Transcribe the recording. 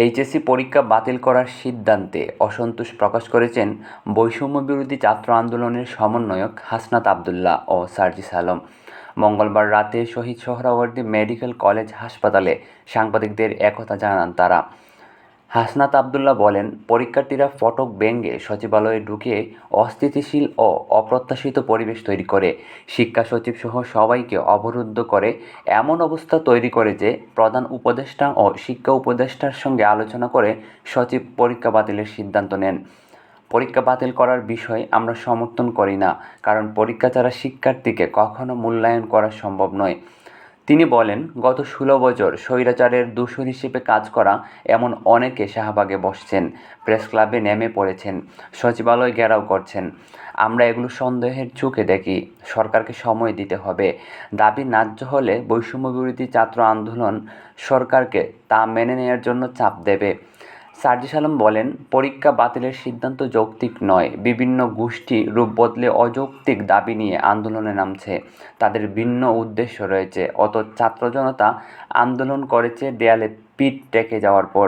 HSC পরীক্ষা বাতিল করার সিদ্ধান্তে অসন্তোষ প্রকাশ করেছেন বৈষম্যবিরোধী ছাত্র আন্দোলনের সমন্বয়ক হাসনাত আবদুল্লাহ ও সার্জিস আলম। মঙ্গলবার রাতে শহীদ সোহরাওয়ার্দী মেডিকেল কলেজ হাসপাতালে সাংবাদিকদের একথা জানান তারা। হাসনাত আবদুল্লাহ বলেন, পরীক্ষার্থীরা ফটক ভেঙে সচিবালয়ে ঢুকে অস্থিতিশীল ও অপ্রত্যাশিত পরিবেশ তৈরি করে শিক্ষা সচিবসহ সবাইকে অবরুদ্ধ করে এমন অবস্থা তৈরি করে যে প্রধান উপদেষ্টা ও শিক্ষা উপদেষ্টার সঙ্গে আলোচনা করে সচিব পরীক্ষা বাতিলের সিদ্ধান্ত নেন। পরীক্ষা বাতিল করার বিষয় আমরা সমর্থন করি না, কারণ পরীক্ষা ছাড়া শিক্ষার্থীকে কখনো মূল্যায়ন করা সম্ভব নয়। তিনি বলেন, গত ১৬ বছর স্বৈরাচারের দোসর হিসেবে কাজ করা এমন অনেকে শাহবাগে বসছেন, প্রেসক্লাবে নেমে পড়েছেন, সচিবালয় ঘেরাও করছেন। আমরা এগুলো সন্দেহের চোখে দেখি। সরকারকে সময় দিতে হবে। দাবি ন্যায্য হলে বৈষম্যবিরোধী ছাত্র আন্দোলন সরকারকে তা মেনে নেওয়ার জন্য চাপ দেবে। সার্জিস আলম বলেন, পরীক্ষা বাতিলের সিদ্ধান্ত যৌক্তিক নয়। বিভিন্ন গোষ্ঠী রূপ বদলে অযৌক্তিক দাবি নিয়ে আন্দোলনে নামছে। তাদের ভিন্ন উদ্দেশ্য রয়েছে। ছাত্র জনতা আন্দোলন করেছে দেয়ালে পিঠ ঠেকে যাওয়ার পর।